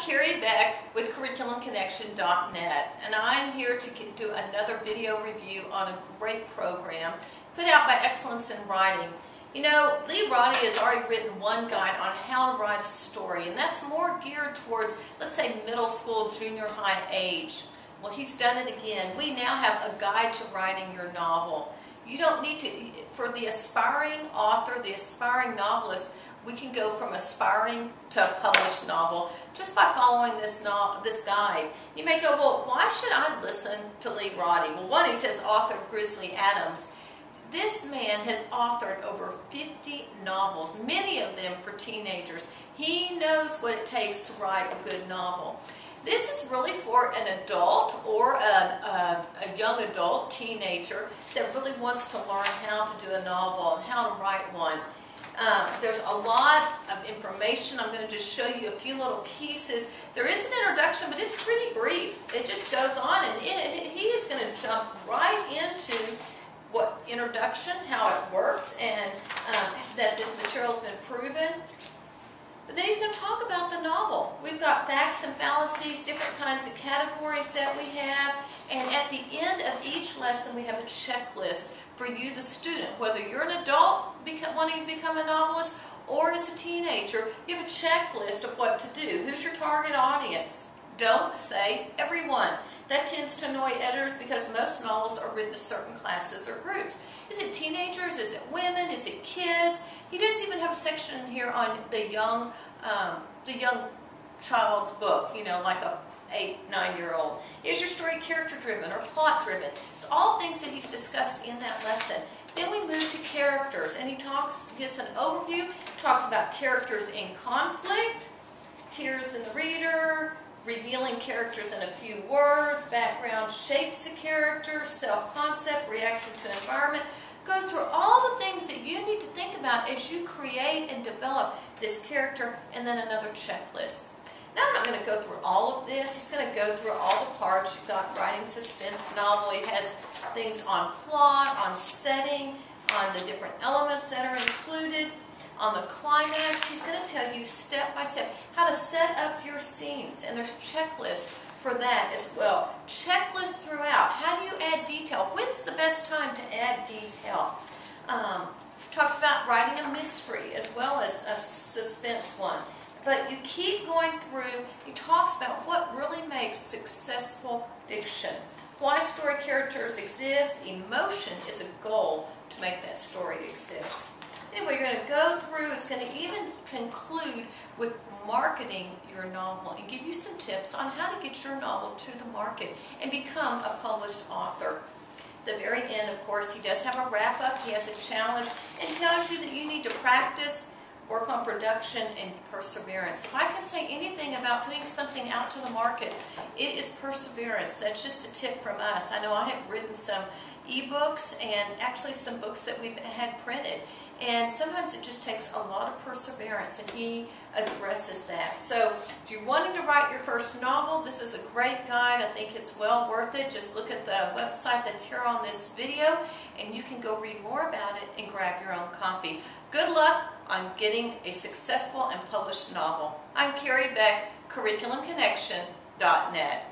Carrie Beck with CurriculumConnection.net, and I'm here to do another video review on a great program put out by Excellence in Writing. You know, Lee Roddy has already written one guide on how to write a story, and that's more geared towards, let's say, middle school, junior high age. Well, he's done it again. We now have a guide to writing your novel. You don't need to, for the aspiring author, the aspiring novelist, we can go from aspiring to a published novel just by following this guide. You may go, well, why should I listen to Lee Roddy? Well, one, he says author Grizzly Adams. This man has authored over 50 novels, many of them for teenagers. He knows what it takes to write a good novel. This is really for an adult or a young adult, teenager, that really wants to learn how to do a novel and how to write one. There's a lot of information. I'm going to just show you a few little pieces. There is an introduction, but it's pretty brief. It just goes on, and he is going to jump right into what introduction, how it works, and that this material has been proven. But then he's going to talk about the novel. We've got facts and fallacies, different kinds of categories that we have, and at the end of each lesson we have a checklist for you, the student. Whether you're an adult wanting to become a novelist or as a teenager, you have a checklist of what to do. Who's your target audience? Don't say everyone. That tends to annoy editors because most novels are written to certain classes or groups. Is it teenagers? Is it women? Is it kids? He does even have a section here on the young child's book, you know, like a 8-, 9-year-old. Is your story character-driven or plot-driven? It's all things that he's discussed in that lesson. Then we move to characters, and he gives an overview, talks about characters in conflict, tears in the reader, revealing characters in a few words, background shapes a character, self-concept, reaction to environment. Goes through all the things that you need to think about as you create and develop this character, and then another checklist. Now I'm not going to go through all of this. He's going to go through all the parts. You've got writing suspense novel. He has things on plot, on setting, on the different elements that are included. On the climax, he's going to tell you step by step how to set up your scenes, and there's checklists for that as well. Checklists throughout. How do you add detail? When's the best time to add detail? Talks about writing a mystery as well as a suspense one. But you keep going through, he talks about what really makes successful fiction. Why story characters exist. Emotion is a goal to make that story exist. Anyway, you're going to go through, it's going to even conclude with marketing your novel and give you some tips on how to get your novel to the market and become a published author. At the very end, of course, he does have a wrap-up. He has a challenge and tells you that you need to practice, work on production, and perseverance. If I can say anything about putting something out to the market, it is perseverance. That's just a tip from us. I know I have written some ebooks and actually some books that we've had printed. And sometimes it just takes a lot of perseverance, and he addresses that. So if you're wanting to write your first novel, this is a great guide. I think it's well worth it. Just look at the website that's here on this video, and you can go read more about it and grab your own copy. Good luck on getting a successful and published novel. I'm Carrie Beck, CurriculumConnection.net.